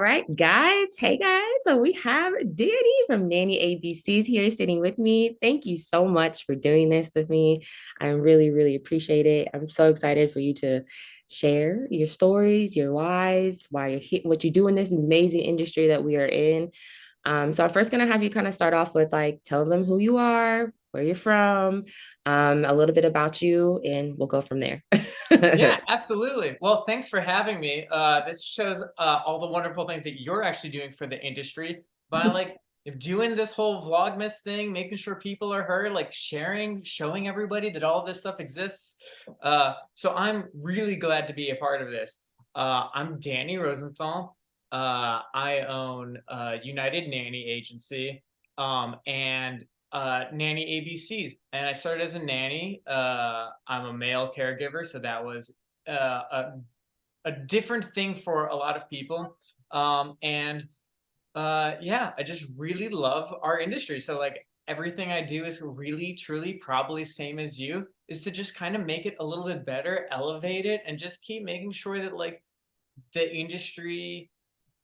right, guys. Hey, guys. So we have Danny from Nanny ABC's here sitting with me. Thank you so much for doing this with me. I really, really appreciate it. I'm so excited for you to share your stories, your whys, why you're here, what you do in this amazing industry that we are in. So I'm first gonna have you kind of start off with like tell them who you are, where you're from, a little bit about you, and we'll go from there. Yeah, absolutely. Well, thanks for having me. This shows all the wonderful things that you're actually doing for the industry by like doing this whole Vlogmas thing, making sure people are heard, like sharing, showing everybody that all this stuff exists. So I'm really glad to be a part of this. I'm Danny Rosenthal. I own United Nanny Agency, and Nanny ABCs. And I started as a nanny. I'm a male caregiver, so that was a different thing for a lot of people. And yeah, I just really love our industry. So like everything I do is really, truly, probably same as you, is to just kind of make it a little bit better, elevate it, and just keep making sure that like the industry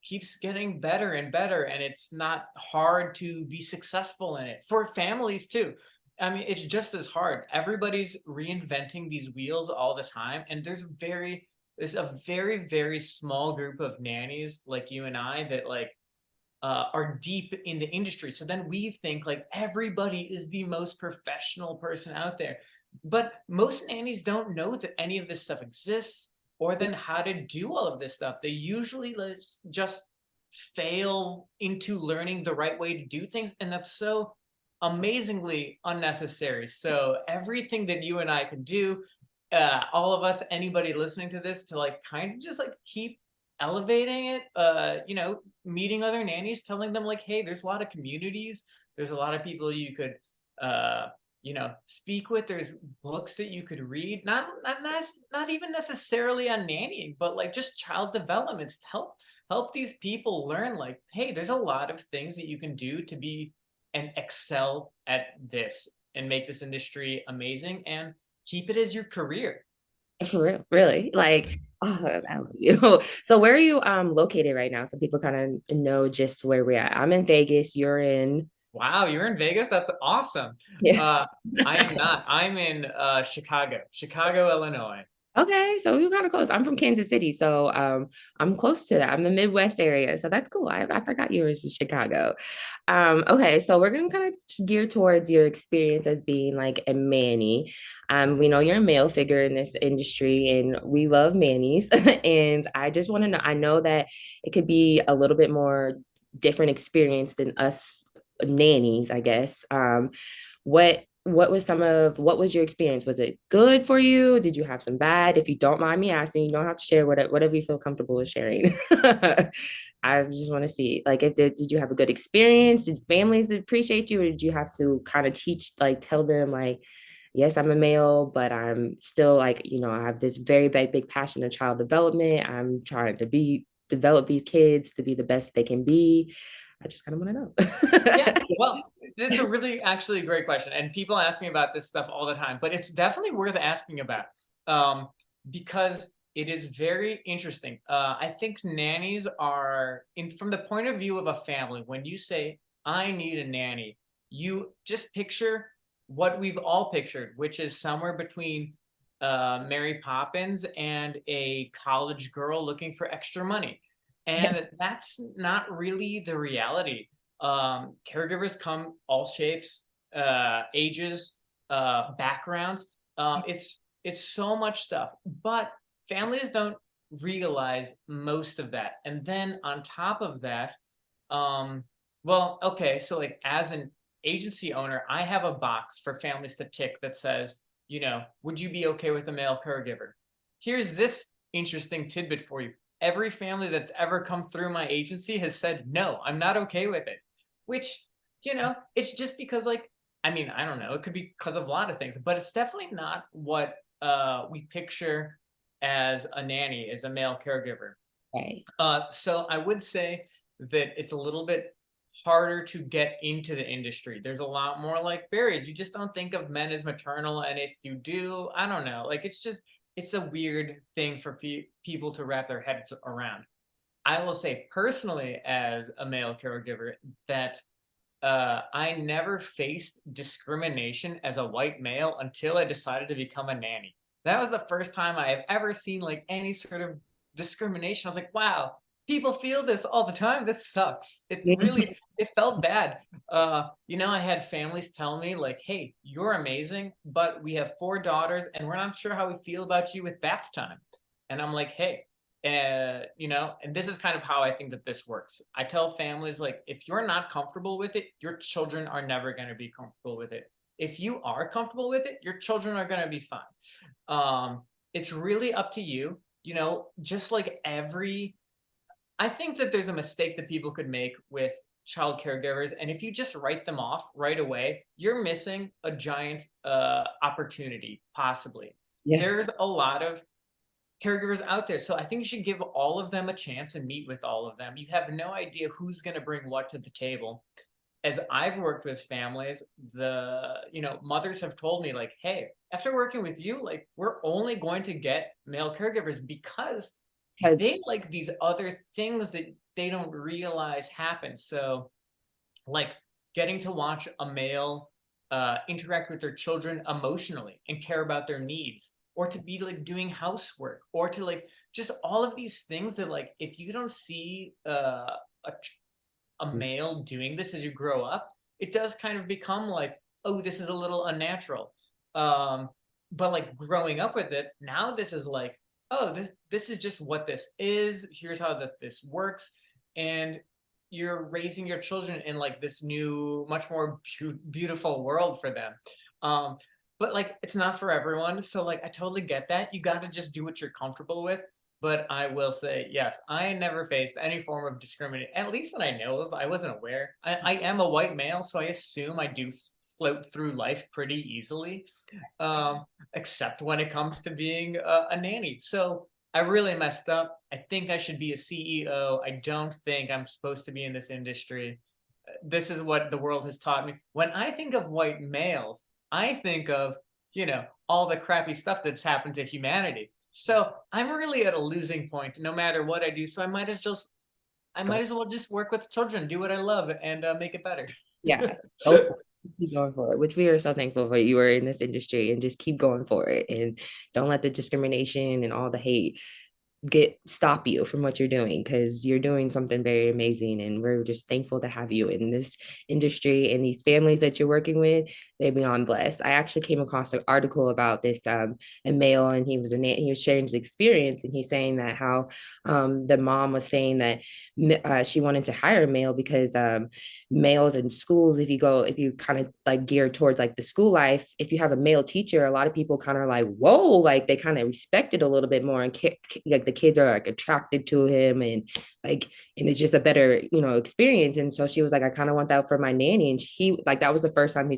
keeps getting better and better, and it's not hard to be successful in it for families too. I mean, it's just as hard. Everybody's reinventing these wheels all the time, and there's a very small group of nannies like you and I that like are deep in the industry. So then we think like everybody is the most professional person out there. But most nannies don't know that any of this stuff exists or then how to do all of this stuff. They usually just fail into learning the right way to do things. And that's so amazingly unnecessary. So everything that you and I can do, all of us, anybody listening to this, to like kind of just like keep elevating it, meeting other nannies, telling them like, hey, there's a lot of communities, there's a lot of people you could speak with, there's books that you could read, not even necessarily on nannying, but like just child development to help these people learn like, hey, there's a lot of things that you can do to be and excel at this and make this industry amazing and keep it as your career. For real, really? Like, oh, I love you. So where are you located right now? So people kind of know just where we're at. I'm in Vegas, you're in. Wow, you're in Vegas? That's awesome. Yeah. Uh, I am not. I'm in Chicago, Illinois. Okay, so we're kind of close. I'm from Kansas City, so I'm close to that. I'm the Midwest area, so that's cool. I forgot you were in Chicago. Okay, so we're gonna kind of gear towards your experience as being like a Manny. We know you're a male figure in this industry, and we love Mannies. And I just want to know. I know that it could be a little bit more different experience than us nannies, I guess. What was your experience? Was it good for you? Did you have some bad? If you don't mind me asking, you don't have to share whatever you feel comfortable with sharing. I just want to see, like, if did you have a good experience? Did families appreciate you, or did you have to kind of teach, like, tell them, like, yes, I'm a male, but I'm still like, I have this very big passion of child development. I'm trying to develop these kids to be the best they can be. I just kind of want to Yeah, know. well, it's a really actually great question, and people ask me about this stuff all the time, but it's definitely worth asking about, um, because it is very interesting. I think nannies are, from the point of view of a family, when you say, I need a nanny, you just picture what we've all pictured, which is somewhere between Mary Poppins and a college girl looking for extra money. And that's not really the reality. Caregivers come all shapes, ages, backgrounds. It's so much stuff, but families don't realize most of that. And then on top of that, well, okay, so like as an agency owner, I have a box for families to tick that says, would you be okay with a male caregiver? Here's this interesting tidbit for you. Every family that's ever come through my agency has said, no, I'm not okay with it. Which, it's just because, like, I mean, I don't know. It could be because of a lot of things, but it's definitely not what we picture as a nanny, as a male caregiver. Right. So I would say that it's a little bit harder to get into the industry. There's a lot more like barriers. You just don't think of men as maternal, and if you do, I don't know. Like it's a weird thing for people to wrap their heads around. I will say personally, as a male caregiver, that I never faced discrimination as a white male until I decided to become a nanny. That was the first time I have ever seen like any sort of discrimination. I was like, wow, people feel this all the time. This sucks. It really, it felt bad. I had families tell me like, hey, you're amazing, but we have four daughters and we're not sure how we feel about you with bath time. And I'm like, hey, and this is kind of how I think that this works. I tell families like, if you're not comfortable with it, your children are never going to be comfortable with it. If you are comfortable with it, your children are going to be fine. It's really up to you. Just like I think that there's a mistake that people could make with child caregivers, and if you just write them off right away, you're missing a giant opportunity, possibly. Yeah. There's a lot of caregivers out there. So I think you should give all of them a chance and meet with all of them. You have no idea who's going to bring what to the table. As I've worked with families, mothers have told me like, hey, after working with you, like we're only going to get male caregivers because Because they like these other things that they don't realize happen. So like getting to watch a male interact with their children emotionally and care about their needs, or to be like doing housework, or to like just all of these things that like if you don't see a male doing this as you grow up, it does kind of become like, oh, this is a little unnatural. Um, but like growing up with it, now this is like, oh, this is just what this is. Here's how this works, and you're raising your children in like this new, much more beautiful world for them. Um, but like it's not for everyone. So like I totally get that. You got to just do what you're comfortable with. But I will say, yes, I never faced any form of discrimination, at least that I know of. I wasn't aware. I am a white male, so I assume I do float through life pretty easily, um, except when it comes to being a nanny. So I really messed up. I think I should be a CEO. I don't think I'm supposed to be in this industry. This is what the world has taught me. When I think of white males, I think of, all the crappy stuff that's happened to humanity. So I'm really at a losing point no matter what I do. So I might as well just work with children, do what I love, and make it better. yeah, go for it. Just keep going for it, which we are so thankful for you are in this industry and just keep going for it and don't let the discrimination and all the hate stop you from what you're doing because you're doing something very amazing and we're just thankful to have you in this industry and these families that you're working with. They're beyond blessed. I actually came across an article about this a male, and he was sharing his experience, and he's saying that how the mom was saying that she wanted to hire a male because males in schools, if you kind of like gear towards like the school life, if you have a male teacher, a lot of people kind of like, whoa, like they kind of respect it a little bit more, and like the kids are like attracted to him, and it's just a better experience. And so she was like, I kind of want that for my nanny. And he like that was the first time he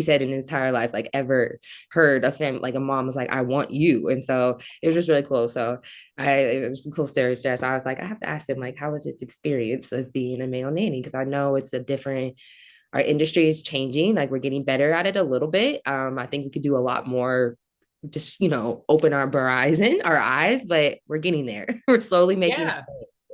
said in his entire life like ever heard of him like a mom was like, I want you. And so it was just really cool. So it was some cool stories there. So I was like, I have to ask him like, how was his experience as being a male nanny? Because I know it's a different, our industry is changing, like we're getting better at it a little bit. I think we could do a lot more, just open our horizon, our eyes, but we're getting there. We're slowly making Yeah. it.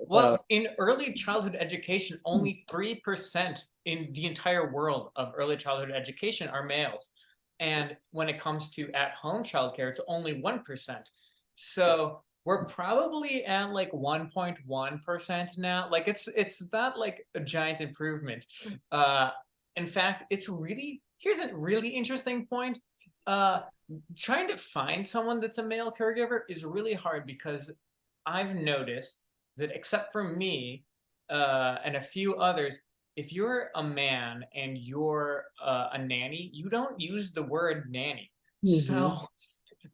So Well, in early childhood education, only 3% in the entire world of early childhood education are males. And when it comes to at-home childcare, it's only 1%. So we're probably at like 1.1% now. Like it's not like a giant improvement. Uh, in fact, here's a really interesting point. Uh, Trying to find someone that's a male caregiver is really hard because I've noticed that except for me and a few others, if you're a man and you're a nanny, you don't use the word nanny. mhm. So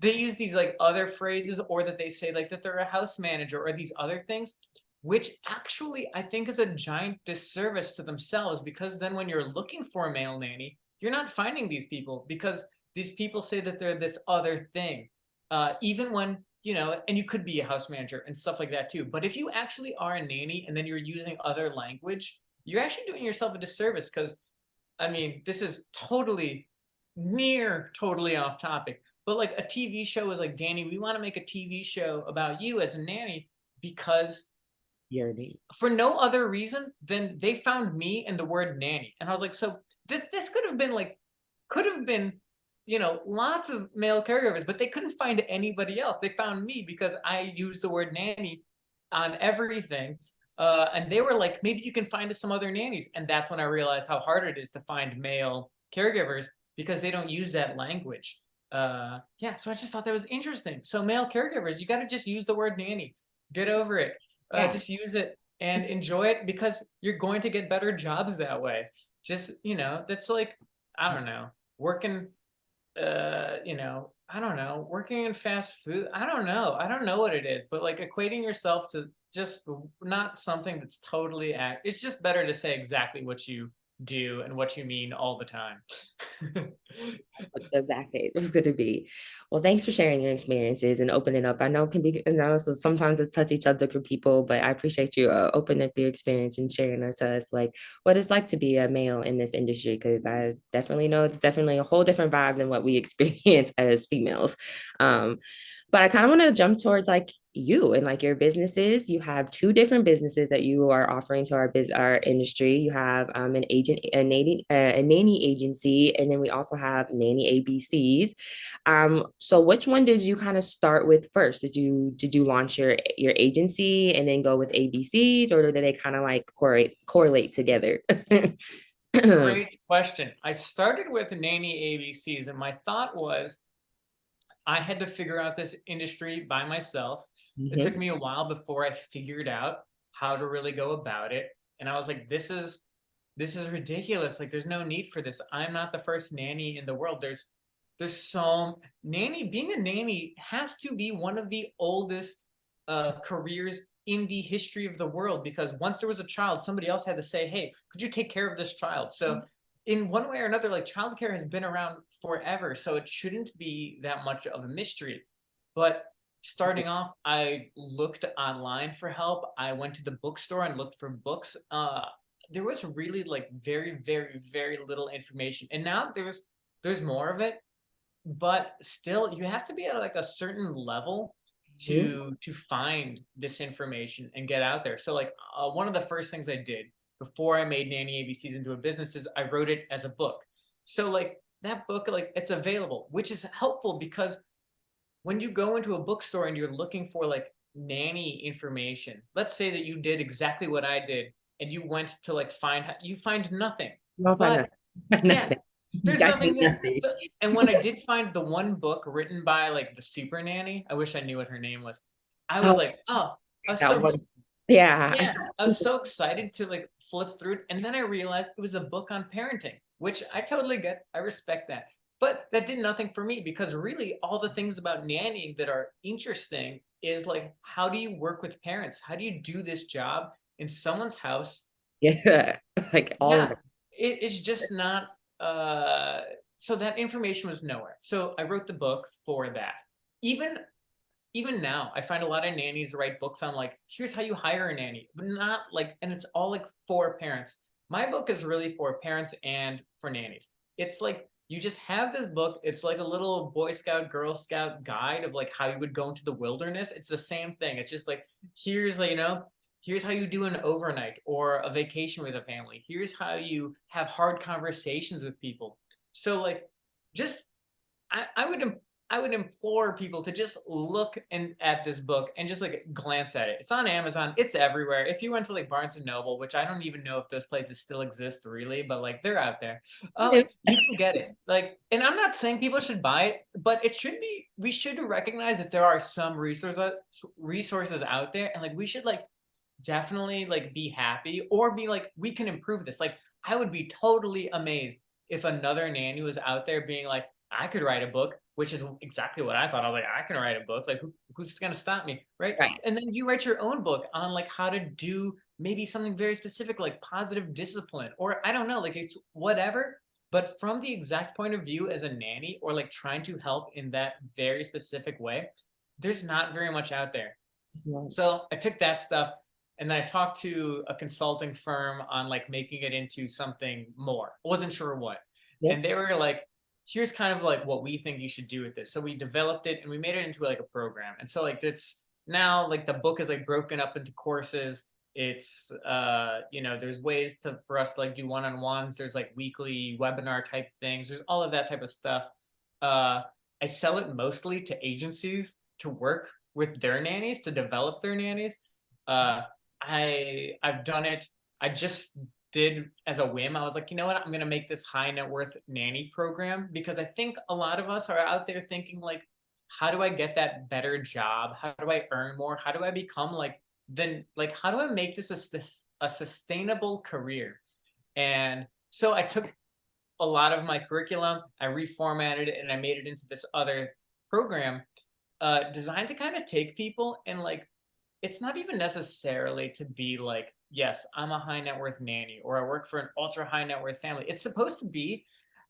they use these like other phrases, or that they say like that they're a house manager or these other things, which actually I think is a giant disservice to themselves, because then when you're looking for a male nanny, you're not finding these people because these people say that they're this other thing. Even when, and you could be a house manager and stuff like that too. But if you actually are a nanny and then you're using other language, you're actually doing yourself a disservice, because I mean, this is totally off topic. But like a TV show is like, Danny, we want to make a TV show about you as a nanny because Your name. for no other reason than they found me and the word nanny. And I was like, so this could have been like, could have been, lots of male caregivers, but they couldn't find anybody else. They found me because I used the word nanny on everything. And they were like, maybe you can find us some other nannies. And that's when I realized how hard it is to find male caregivers because they don't use that language. Yeah, so I just thought that was interesting. So male caregivers, you got to just use the word nanny. Get over it. Yeah. Just use it and enjoy it because you're going to get better jobs that way. Just, that's like, I don't know, working, I don't know, working in fast food. I don't know. I don't know what it is, but like equating yourself to just not something that's totally it's just better to say exactly what you do and what you mean all the time. Exactly it was going to be. Well, thanks for sharing your experiences and opening up. I know it can be, so sometimes it's touchy subject for people, but I appreciate you opening up your experience and sharing it to us, like what it's like to be a male in this industry, because I definitely know it's definitely a whole different vibe than what we experience as females. Um, but I kind of want to jump towards like you and like your businesses. You have two different businesses that you are offering to our industry. You have an agent, a nanny agency, and then we also have Nanny ABCs. So which one did you kind of start with first? Did you launch your agency and then go with ABCs, or did they kind of like correlate together? Great question. I started with Nanny ABCs, and my thought was I had to figure out this industry by myself. It took Mhm. me a while before I figured out how to really go about it. And I was like, this is ridiculous. Like there's no need for this. I'm not the first nanny in the world. There's so nanny being a nanny has to be one of the oldest careers in the history of the world because once there was a child, somebody else had to say, "Hey, could you take care of this child?" So in one way or another, like childcare has been around forever, so it shouldn't be that much of a mystery. But starting off, I looked online for help. I went to the bookstore and looked for books. There was really like very, very, very little information, and now there's more of it, but still, you have to be at like a certain level Mhm. to find this information and get out there. So like one of the first things I did before I made Nanny ABCs into a business is I wrote it as a book. So like that book, like it's available, which is helpful because when you go into a bookstore and you're looking for like nanny information, let's say that you did exactly what I did and you went to like you find nothing. No, fine, But nothing. yeah, Nothing. there's I nothing think there. nothing. And when I did find the one book written by like the super nanny, I wish I knew what her name was. I was Oh, like, oh, I was that so one. Yeah, I yeah, I was thought so excited to like flip through it, and then I realized it was a book on parenting, which I totally get. I respect that. But that did nothing for me because really all the things about nannying that are interesting is like how do you work with parents? How do you do this job in someone's house? yeah, like all of Yeah, it. it's just not so that information was nowhere. So I wrote the book for that. Even even now, I find a lot of nannies write books on like, here's how you hire a nanny, but not like, and it's all like for parents. My book is really for parents and for nannies. It's like you just have this book. It's like a little Boy Scout, Girl Scout guide of like how you would go into the wilderness. It's the same thing. It's just like here's like, here's how you do an overnight or a vacation with a family. Here's how you have hard conversations with people. So like just I would implore people to just look at this book and just like glance at it. It's on Amazon. It's everywhere. If you went to like Barnes and Noble, which I don't even know if those places still exist really, but like they're out there. Like you can get it. Like, and I'm not saying people should buy it, but it should be. We should recognize that there are some resources out there, and like we should like definitely like be happy or be like we can improve this. Like I would be totally amazed if another nanny was out there being like I could write a book, which is exactly what I thought. I was like, I can write a book. Like, who's going to stop me? Right. Right. And then you write your own book on like how to do maybe something very specific, like positive discipline, or I don't know, like it's whatever. But from the exact point of view as a nanny or like trying to help in that very specific way, there's not very much out there. So I took that stuff and then I talked to a consulting firm on like making it into something more. I wasn't sure what. Yep. And they were like, here's kind of like what we think you should do with this. So we developed it and we made it into like a program. And so like it's now like the book is like broken up into courses. It's there's ways to for us to like do one-on-ones. There's like weekly webinar type things. There's all of that type of stuff. Uh, I sell it mostly to agencies to work with their nannies to develop their nannies. Uh, I've done it. I just did as a whim. I was like, you know what? I'm gonna make this high net worth nanny program because I think a lot of us are out there thinking like, how do I get that better job? How do I earn more? How do I become like then like how do I make this a sustainable career? And so I took a lot of my curriculum, I reformatted it, and I made it into this other program designed to kind of take people and like it's not even necessarily to be like, yes, I'm a high net worth nanny or I work for an ultra high net worth family. It's supposed to be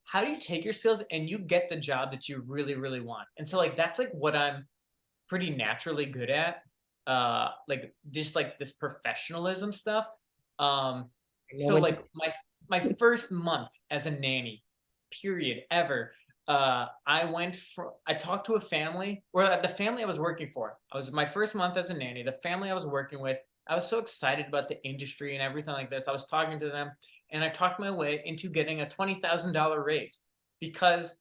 how do you take your skills and you get the job that you really, really want. And so like that's like what I'm pretty naturally good at. Like just like this professionalism stuff. Um, I know so when like my first month as a nanny, period, ever. I talked to a family, or the family I was working for. I was my first month as a nanny. The family I was working with, I was so excited about the industry and everything like this. I was talking to them, and I talked my way into getting a $20,000 raise because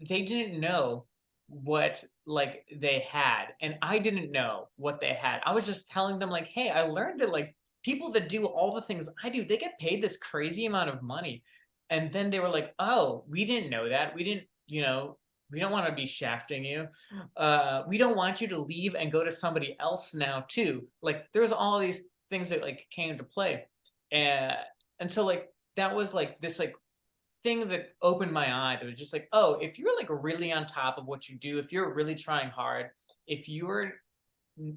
they didn't know what like they had and I didn't know what they had. I was just telling them like, hey, I learned that like people that do all the things I do, they get paid this crazy amount of money. And then they were like, oh, we didn't know that. We didn't, we don't want to be shafting you. We don't want you to leave and go to somebody else now too. Like there's all these things that like came into play. And and so like that was like this like thing that opened my eye that was just like, oh, if you're like really on top of what you do, if you're really trying hard, if you're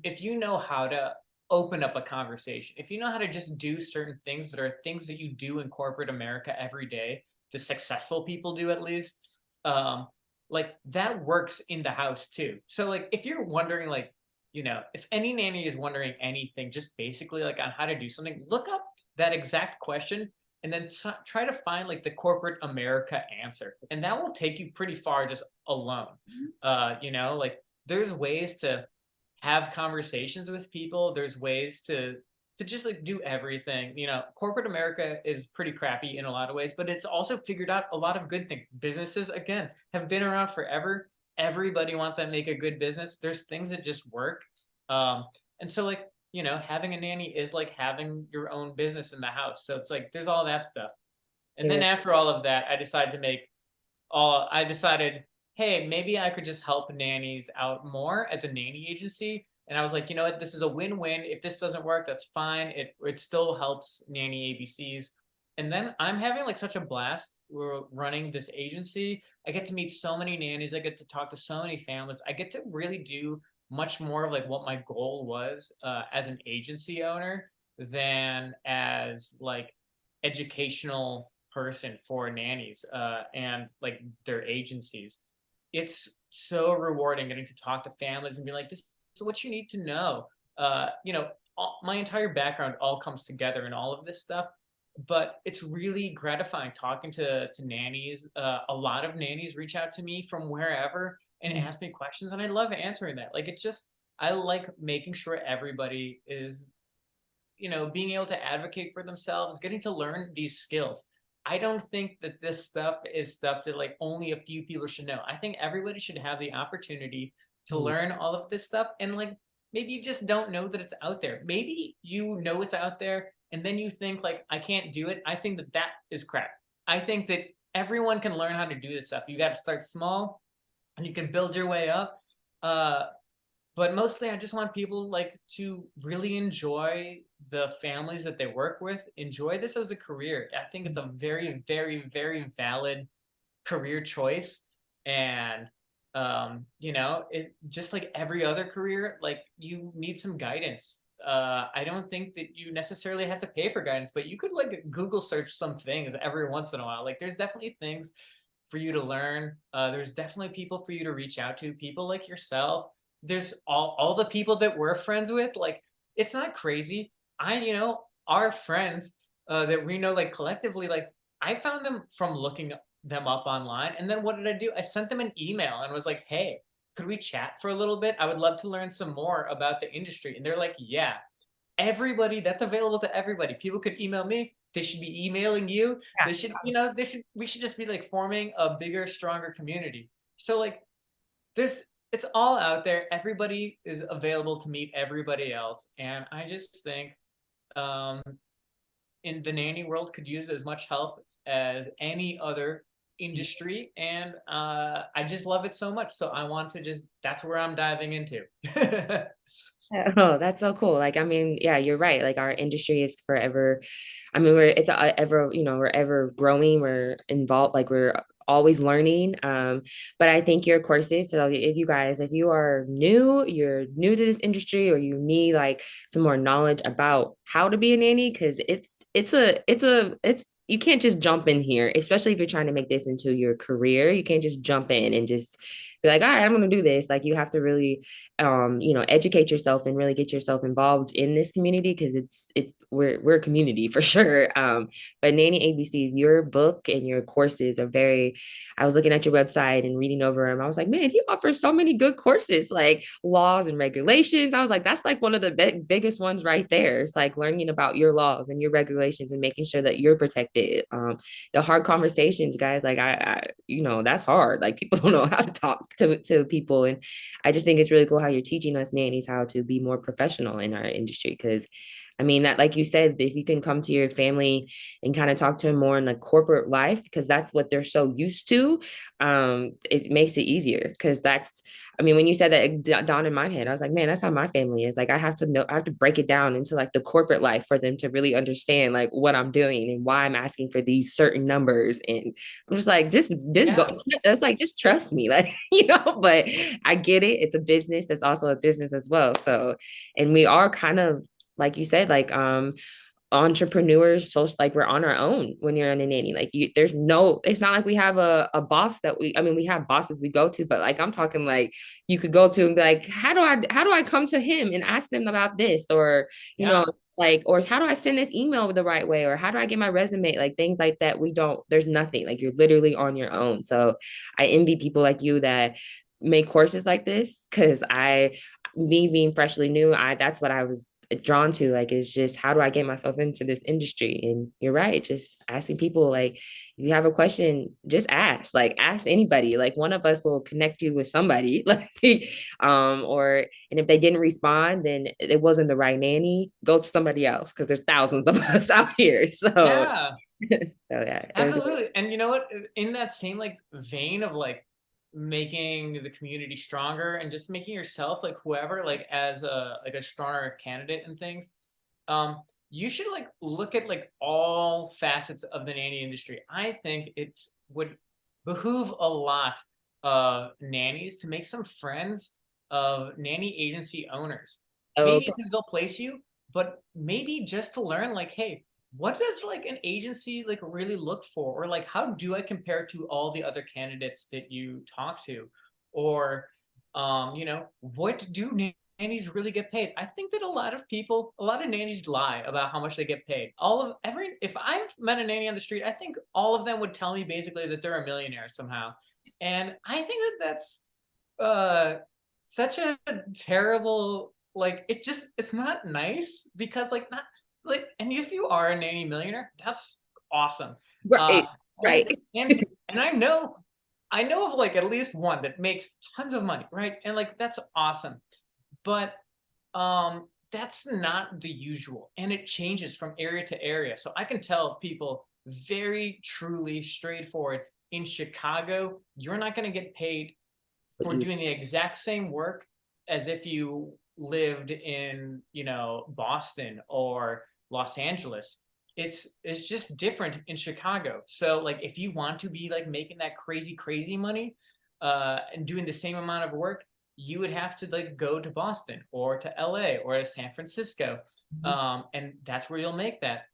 if you know how to open up a conversation, if you know how to just do certain things that are things that you do in corporate America every day, the successful people do at least, um, like that works in the house too. So like if you're wondering like, if any nanny is wondering anything, just basically like on how to do something, look up that exact question and then try to find like the corporate America answer. And that will take you pretty far just alone. Like there's ways to have conversations with people. There's ways to just like do everything. Corporate America is pretty crappy in a lot of ways, but it's also figured out a lot of good things. Businesses again have been around forever. Everybody wants to make a good business. There's things that just work. And so like, having a nanny is like having your own business in the house. So it's like there's all that stuff. And then it after all of that, I decided, hey, maybe I could just help nannies out more as a nanny agency. And I was like, you know what, this is a win-win. If this doesn't work, that's fine. It still helps Nanny ABCs. And then I'm having like such a blast. We're running this agency. I get to meet so many nannies. I get to talk to so many families. I get to really do much more of like what my goal was as an agency owner than as like educational person for nannies and like their agencies. It's so rewarding getting to talk to families and be like, this is what you need to know. My entire background all comes together in all of this stuff, but it's really gratifying talking to nannies. A lot of nannies reach out to me from wherever and ask me questions, and I love answering that. Like, it's just, I like making sure everybody is being able to advocate for themselves, getting to learn these skills. I don't think that this stuff is stuff that like only a few people should know. I think everybody should have the opportunity to learn all of this stuff. And like maybe you just don't know that it's out there. Maybe you know it's out there and then you think like I can't do it. I think that that is crap. I think that everyone can learn how to do this stuff. You got to start small and you can build your way up. Uh, but mostly I just want people like to really enjoy the families that they work with, enjoy this as a career. I think it's a very, very, very valid career choice. And it just like every other career, like you need some guidance. I don't think that you necessarily have to pay for guidance, but you could like Google search some things every once in a while. Like there's definitely things for you to learn. There's definitely people for you to reach out to, people like yourself. There's all the people that we're friends with. Like it's not crazy. Our friends that we know like collectively, like I found them from looking them up online. And then what did I do? I sent them an email and was like, hey, could we chat for a little bit? I would love to learn some more about the industry. And they're like, yeah. everybody, that's available to everybody. People could email me. They should be emailing you. Yeah. They should, we should just be like forming a bigger, stronger community. So like this, it's all out there. Everybody is available to meet everybody else. And I just think um, in the nanny world could use as much help as any other industry. And I just love it so much. So I want to just, that's where I'm diving into. Oh, that's so cool. Like, I mean, yeah, you're right. Like our industry is forever. I mean, it's ever, we're ever growing. We're involved, like we're always learning. But I think your courses, so if you are new, you're new to this industry, or you need like some more knowledge about how to be a nanny, because it's you can't just jump in here, especially if you're trying to make this into your career. You can't just jump in and just be like, all right, I'm gonna do this. Like you have to really educate yourself and really get yourself involved in this community, because we're a community for sure. But Nanny ABC's, your book and your courses are very, I was looking at your website and reading over them. I was like, man, he offers so many good courses, like laws and regulations. I was like, that's like one of the biggest ones right there. It's like learning about your laws and your regulations and making sure that you're protected. The hard conversations, guys, like that's hard. Like people don't know how to talk to people. And I just think it's really cool how you're teaching us nannies how to be more professional in our industry. Because I mean, that, like you said, if you can come to your family and kind of talk to them more in the corporate life, because that's what they're so used to, it makes it easier. Because I mean, when you said that, it dawned in my head. I was like, man, that's how my family is. Like, I have to break it down into like the corporate life for them to really understand like what I'm doing and why I'm asking for these certain numbers. And I'm just like, just go. Yeah. It's like, just trust me, like, but I get it. It's a business. That's also a business as well. So, and we are kind of, like you said, like entrepreneurs, so like we're on our own when you're in a nanny. Like there's no, it's not like we have a boss that I mean, we have bosses we go to, but like I'm talking like you could go to and be like, how do I come to him and ask them about this, or you Yeah. know like, or how do I send this email the right way, or how do I get my resume, like things like that. We don't, there's nothing, like you're literally on your own. So I envy people like you that make courses like this, because me being freshly new, that's what I was drawn to. Like, it's just how do I get myself into this industry? And you're right, just asking people. Like, if you have a question, just ask. Like, ask anybody. Like, one of us will connect you with somebody. Like, or and if they didn't respond, then it wasn't the right nanny. Go to somebody else, because there's thousands of us out here. So, Yeah. yeah, it was. Absolutely. And you know what? In that same like vein of like making the community stronger and just making yourself like whoever like as a stronger candidate and things, you should like look at like all facets of the nanny industry. I think it's would behoove a lot of nannies to make some friends of nanny agency owners. Maybe Okay. because they'll place you, but maybe just to learn like, hey, what does like an agency like really look for, or like how do I compare to all the other candidates that you talk to, or what do nannies really get paid? I think that a lot of nannies lie about how much they get paid. If I've met a nanny on the street, I think all of them would tell me basically that they're a millionaire somehow. And I think that that's uh such a terrible, like it's not nice, because like not like, and if you are a nanny millionaire, that's awesome. uh Right. and Right. and I know of like at least one that makes tons of money, right? And like that's awesome, but that's not the usual, and it changes from area to area. So I can tell people very truly straightforward, in Chicago you're not going to get paid for doing the exact same work as if you lived in, Boston or Los Angeles. It's just different in Chicago. So like if you want to be like making that crazy money and doing the same amount of work, you would have to like go to Boston or to LA or to San Francisco. And that's where you'll make that.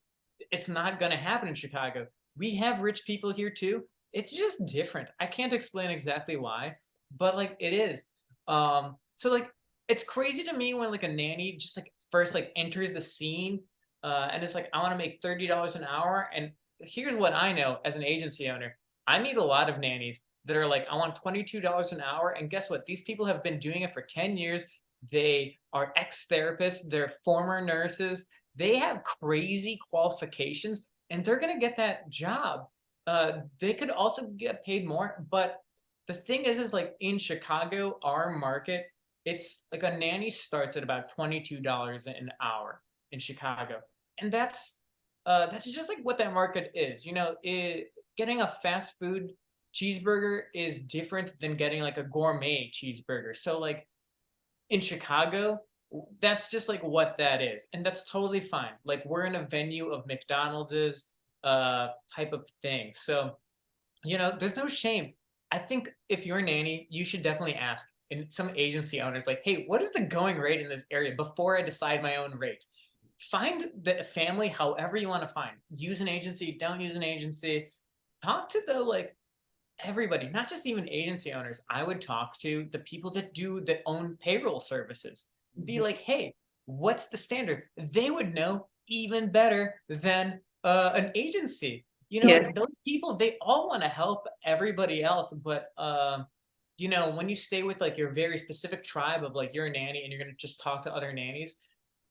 It's not going to happen in Chicago. We have rich people here too. It's just different. I can't explain exactly why, but like it is. So like it's crazy to me when like a nanny just like first like enters the scene, and it's like I want to make $30 an hour. And here's what I know as an agency owner: I meet a lot of nannies that are like, I want $22 an hour, and guess what? These people have been doing it for 10 years. they are ex-therapists, they're former nurses, they have crazy qualifications, and they're going to get that job. They could also get paid more, but the thing is like in Chicago, our market, it's like a nanny starts at about $22 an hour in Chicago, and that's just like what that market is. Getting a fast food cheeseburger is different than getting like a gourmet cheeseburger. So like in Chicago, that's just like what that is, and that's totally fine. Like we're in a venue of McDonald's type of thing, so there's no shame. I think if you're a nanny, you should definitely ask and some agency owners like, hey, what is the going rate in this area before I decide my own rate? Find the family however you want to find. Use an agency, don't use an agency. Talk to the like everybody, not just even agency owners. I would talk to the people that own payroll services. Be Mhm. like, hey, what's the standard? They would know even better than an agency. Yeah. Those people, they all want to help everybody else, but when you stay with like your very specific tribe of like you're a nanny and you're gonna just talk to other nannies,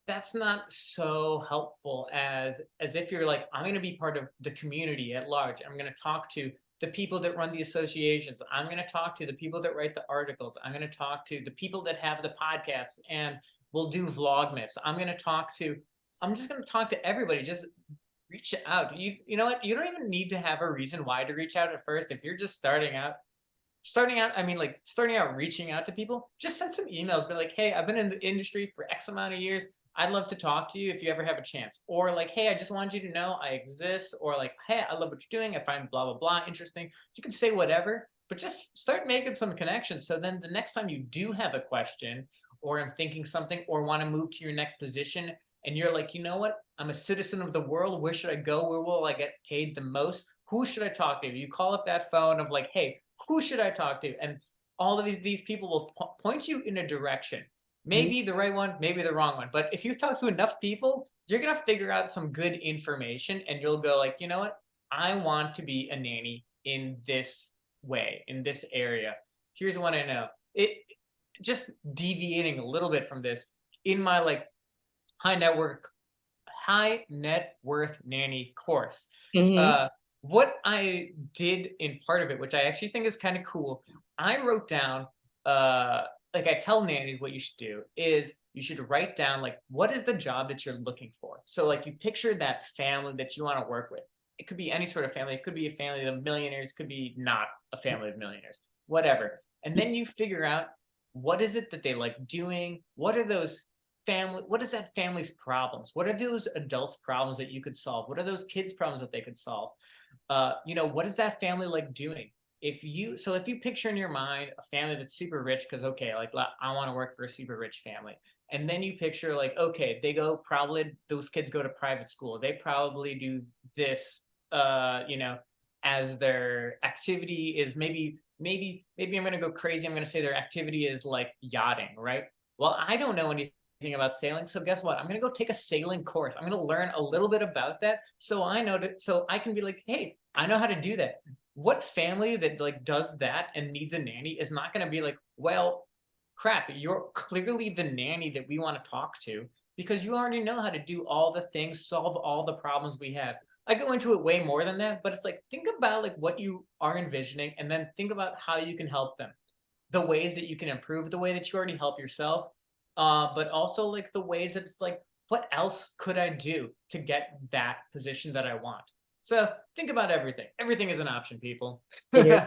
that's not so helpful as if you're like, I'm going to be part of the community at large. I'm going to talk to the people that run the associations. I'm going to talk to the people that write the articles. I'm going to talk to the people that have the podcasts and will do vlogmas. I'm just going to talk to everybody. Just reach out. You know what, you don't even need to have a reason why to reach out at first. If you're just starting out, I mean, like starting out reaching out to people, just send some emails, be like, hey, I've been in the industry for X amount of years. I'd love to talk to you if you ever have a chance. Or like, hey, I just wanted you to know I exist. Or like, hey, I love what you're doing. I find blah, blah, blah interesting. You can say whatever, but just start making some connections. So then the next time you do have a question or I'm thinking something or want to move to your next position and you're like, you know what? I'm a citizen of the world. Where should I go? Where will I get paid the most? Who should I talk to? You call up that phone of like, hey, who should I talk to? And all of these people will point you in a direction. Mhm. Maybe the right one, maybe the wrong one. But if you talk to enough people, you're gonna figure out some good information, and you'll go like, you know what? I want to be a nanny in this way, in this area. Here's what I know. It just deviating a little bit from this in my like high network high net worth nanny course. Mhm. Uh, what I did in part of it, which I actually think is kind of cool, I wrote down, like I tell nannies what you should do is you should write down like what is the job that you're looking for. So like you picture that family that you want to work with. It could be any sort of family. It could be a family of millionaires. It could be not a family of millionaires. Whatever. And then you figure out what is it that they like doing. What is that family's problems? What are those adults problems that you could solve? What are those kids problems that they could solve? What is that family like doing? If you picture in your mind a family that's super rich, because okay, like I want to work for a super rich family, and then you picture like, okay, those kids go to private school, they probably do this, as their activity is maybe I'm gonna go crazy, I'm gonna say their activity is like yachting, right? Well, I don't know anything about sailing, so guess what, I'm gonna go take a sailing course. I'm gonna learn a little bit about that so I can be like, hey, I know how to do that. What family that like does that and needs a nanny is not going to be like, well, crap, you're clearly the nanny that we want to talk to because you already know how to do all the things, solve all the problems we have. I go into it way more than that, but it's like think about like what you are envisioning and then think about how you can help them, the ways that you can improve the way that you already help yourself, but also like the ways that it's like, what else could I do to get that position that I want? So think about everything. Everything is an option, people. It is.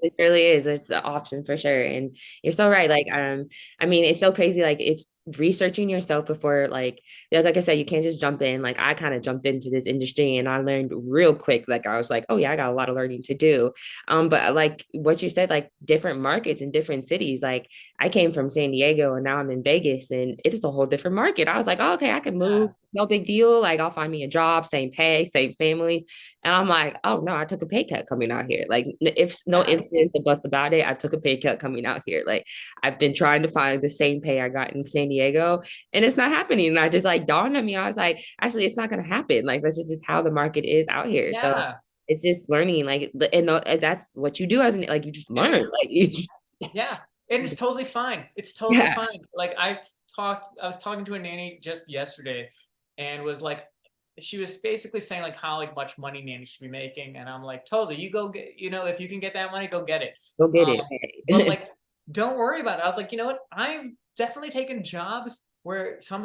It really is. It's an option for sure. And you're so right. Like, I mean, it's so crazy. Like, it's researching yourself before, like I said, you can't just jump in. Like, I kind of jumped into this industry and I learned real quick. Like, I was like, oh yeah, I got a lot of learning to do. But like what you said, like different markets in different cities. Like, I came from San Diego and now I'm in Vegas, and it is a whole different market. I was like, oh, okay, I can move. Yeah. No big deal. Like, I'll find me a job, same pay, same family. And I'm like, oh no, I took a pay cut coming out here. Like, if no Yeah. ifs, ands, or buts about it, I took a pay cut coming out here. Like, I've been trying to find the same pay I got in San Diego, and it's not happening. And I just like dawned on me. I was like, actually, it's not gonna happen. Like, that's just how the market is out here. So Yeah. it's just learning. Like, and that's what you do as an like you just learn. Yeah. Like you just Yeah. And it's totally fine. It's totally Yeah. fine. Like I was talking to a nanny just yesterday and was like, she was basically saying like how like much money nanny should be making. And I'm like, totally, you go get, if you can get that money, go get it. Go get Um, it. but Hey. like, don't worry about it. I was like, you know what? I've definitely taken jobs where some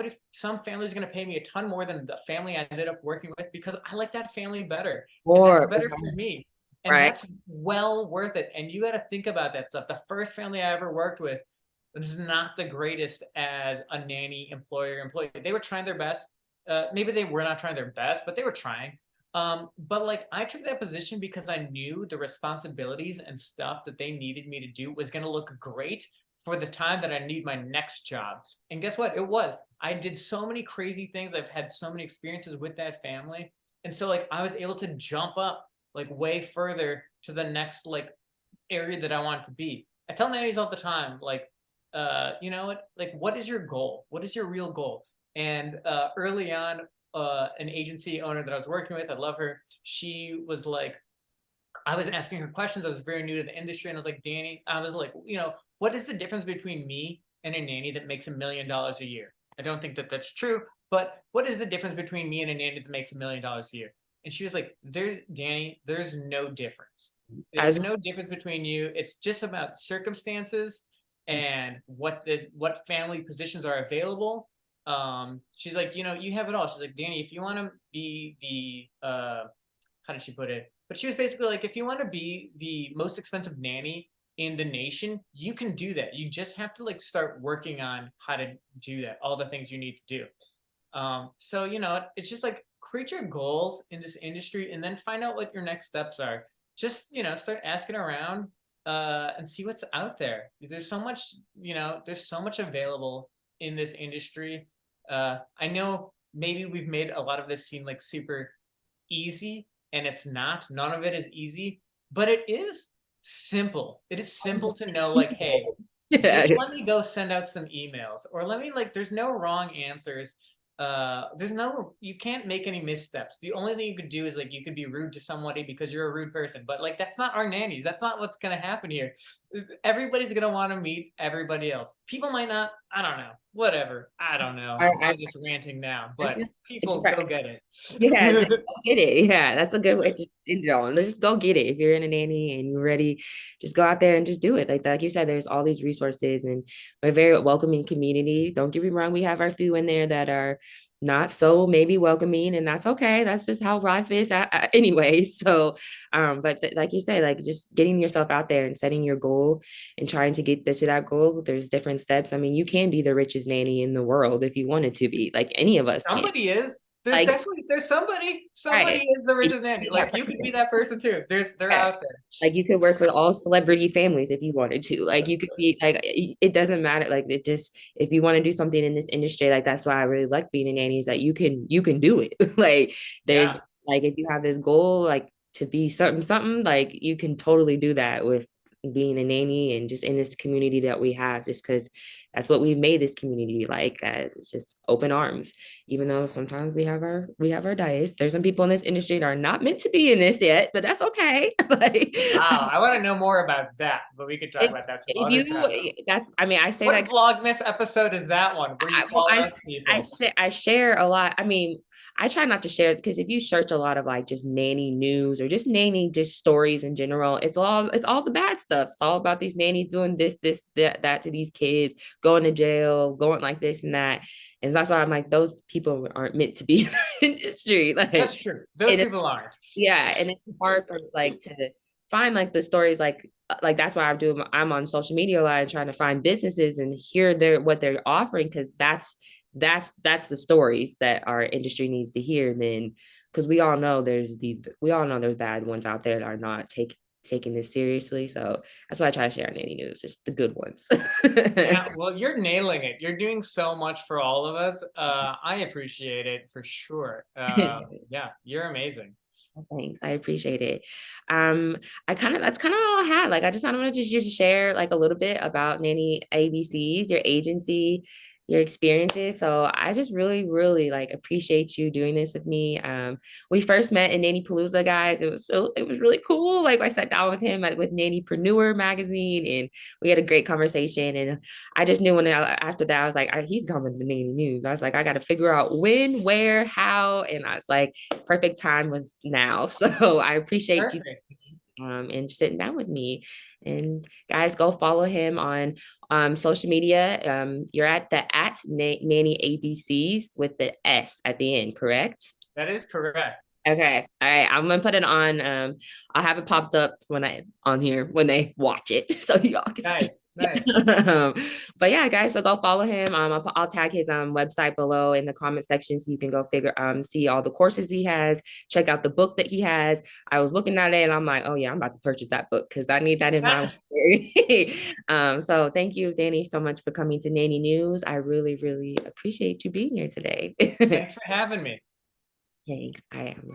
family's going to pay me a ton more than the family I ended up working with because I like that family better. And that's Or better for me. And right. that's well worth it. And you got to think about that stuff. The first family I ever worked with was not the greatest as a nanny employer employee. They were trying their best. Maybe they were not trying their best, but they were trying. But like I took that position because I knew the responsibilities and stuff that they needed me to do was going to look great for the time that I need my next job. And guess what? It was. I did so many crazy things. I've had so many experiences with that family. And so like I was able to jump up like way further to the next like area that I want to be. I tell nannies all the time, like, you know what? Like, what is your goal? What is your real goal? And early on, an agency owner that I was working with, I love her. She was like, I was asking her questions. I was very new to the industry, and I was like, Danny, I was like, what is the difference between me and a nanny that makes $1 million a year? I don't think that that's true, but what is the difference between me and a nanny that makes $1 million a year? And she was like, there's Danny, there's no difference. I There's just no difference between you. It's just about circumstances and what family positions are available. She's like, you have it all. She's like, Danny, if you want to be the how did she put it? But she was basically like, if you want to be the most expensive nanny in the nation, you can do that. You just have to like start working on how to do that, all the things you need to do. So it's just like create your goals in this industry and then find out what your next steps are. Just start asking around and see what's out there. There's so much available in this industry. I know maybe we've made a lot of this seem like super easy, and it's not. None of it is easy, but it is simple. It is simple to know, like, hey, yeah. just let me go send out some emails, or let me like. There's no wrong answers. You can't make any missteps. The only thing you could do is like you could be rude to somebody because you're a rude person, but like that's not our nannies. That's not what's gonna happen here. Everybody's gonna want to meet everybody else. People might not. I don't know. Whatever. I don't know. I I'm just ranting now, I but feel people right. go get Yeah, just it. go get it. Yeah, that's a good way to end it on. Let's just go get it. If you're in a nanny and you're ready, just go out there and just do it. Like you said, there's all these resources and we're a very welcoming community. Don't get me wrong, we have our few in there that are not so maybe welcoming, and that's okay. That's just how life is anyway. So, but like you say, like just getting yourself out there and setting your goal and trying to get to that goal, there's different steps. I mean, you can be the richest nanny in the world if you wanted to be, like any of us can. Somebody is. There's Like, definitely there's somebody. right. Somebody is the And you richest can nanny. be Like that you could be person. that person too. They're Yeah. out there. Like you could work with all celebrity families if you wanted to. Like you could be like it doesn't matter. Like it just if you want to do something in this industry, like that's why I really like being a nanny is that you can do it. Like there's Yeah. like if you have this goal like to be something like you can totally do that with being a nanny and just in this community that we have just because that's what we've made this community like as it's just open arms even though sometimes we have our diets. There's some people in this industry that are not meant to be in this yet, but that's okay. Like Wow. I want to know more about that, but we could talk it's about that some if other you time. that's I mean I say What that Vlogmas episode is that one where you well, call us people? I share a lot. I mean, I try not to share because if you search a lot of like just nanny news or just nanny just stories in general, it's all the bad stuff. It's all about these nannies doing this, that to these kids, going to jail, going like this and that. And that's why I'm like, those people aren't meant to be in the industry. That's Like true. Those it people aren't. yeah, and it's hard for like to find like the stories like that's why I'm on social media a lot and trying to find businesses and hear what they're offering because that's the stories that our industry needs to hear then because we all know there's bad ones out there that are not taking this seriously. So that's why I try to share nanny news, just the good ones. Yeah, well, you're nailing it. You're doing so much for all of us. I appreciate it for sure. Yeah, you're amazing. Thanks. I appreciate it. Um, that's kind of all I had. Like I just wanted to just share like a little bit about Nanny ABCs, your agency, your experiences. So I just really, really like appreciate you doing this with me. We first met in Nanny Palooza, guys. It was really cool. Like I sat down with him with Nannypreneur magazine, and we had a great conversation. And I just knew after that I was like, he's coming to Nanny News. I was like, I got to figure out when, where, how, and I was like, perfect time was now. So I appreciate you Perfect. and sitting down with me. And guys, go follow him on social media. You're at Nanny ABCs with the S at the end, correct? That is correct. Okay. All right. I'm gonna put it on. I'll have it popped up when I on here when they watch it, so y'all can see. Nice, nice. But yeah, guys, so go follow him. I'll tag his website below in the comment section so you can go figure see all the courses he has. Check out the book that he has. I was looking at it and I'm like, oh yeah, I'm about to purchase that book because I need that in my library. So thank you, Danny, so much for coming to Nanny News. I really, really appreciate you being here today. Thanks for having me. Thanks. I am.